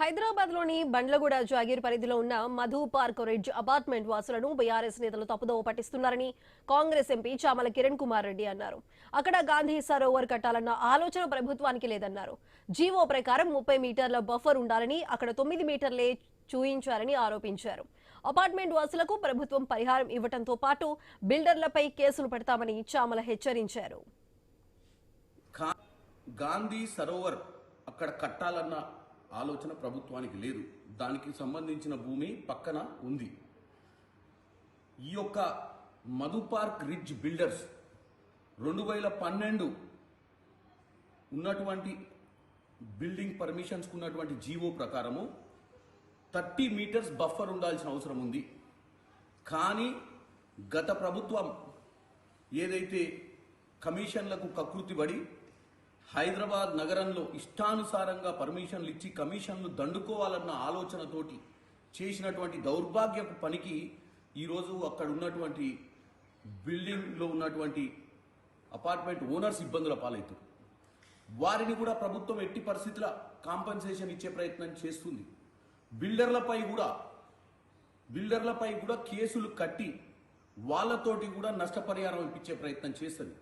హైదరాబాద్ లోని బండ్లగూడ జాగీర్ పరిధిలో ఉన్న మధు పార్క్ రిడ్జ్ అపార్ట్మెంట్ వాసులను బీఆర్ఎస్ నేతలు తప్పుదోవ పట్టిస్తున్నారని కాంగ్రెస్ ఎంపీ చామల కిరణ్ కుమార్ రెడ్డి అన్నారు. అక్కడ గాంధీ సరోవర్ కట్టాలన్న ఆలోచన ప్రభుత్వానికి లేదన్నారు. జీవో ప్రకారం 30 మీటర్ల బఫర్ ఉండాలని అక్కడ 9 మీటర్లే చూయించారని ఆరోపించారు. అపార్ట్మెంట్ వాసులకు ప్రభుత్వం పరిహారం ఇవ్వడంతో పాటు బిల్డర్లపై కేసులు పెడతామని చామల హెచ్చరించారు. గాంధీ సరోవర్ అక్కడ కట్టాలన్న ఆలోచన ప్రభుత్వానికి లేదు. దానికి సంబంధించిన భూమి పక్కన ఉంది. ఈ యొక్క మధు పార్క్ రిడ్జ్ బిల్డర్స్ 2012 ఉన్నటువంటి బిల్డింగ్ పర్మిషన్స్ ఉన్నటువంటి జీవో ప్రకారము 30 మీటర్స్ బఫర్ ఉండాల్సిన అవసరం ఉంది. కానీ గత ప్రభుత్వం ఏదైతే కమిషన్లకు కకృతిపడి హైదరాబాద్ నగరంలో ఇష్టానుసారంగా పర్మిషన్లు ఇచ్చి కమిషన్లు దండుకోవాలన్న ఆలోచనతోటి చేసినటువంటి దౌర్భాగ్యపు పనికి ఈరోజు అక్కడ ఉన్నటువంటి బిల్డింగ్లో ఉన్నటువంటి అపార్ట్మెంట్ ఓనర్స్ ఇబ్బందుల పాలవుతారు. వారిని కూడా ప్రభుత్వం ఎట్టి పరిస్థితుల కాంపన్సేషన్ ఇచ్చే ప్రయత్నం చేస్తుంది. బిల్డర్లపై కూడా కేసులు కట్టి వాళ్ళతోటి కూడా నష్టపరిహారం ఇప్పించే ప్రయత్నం చేస్తుంది.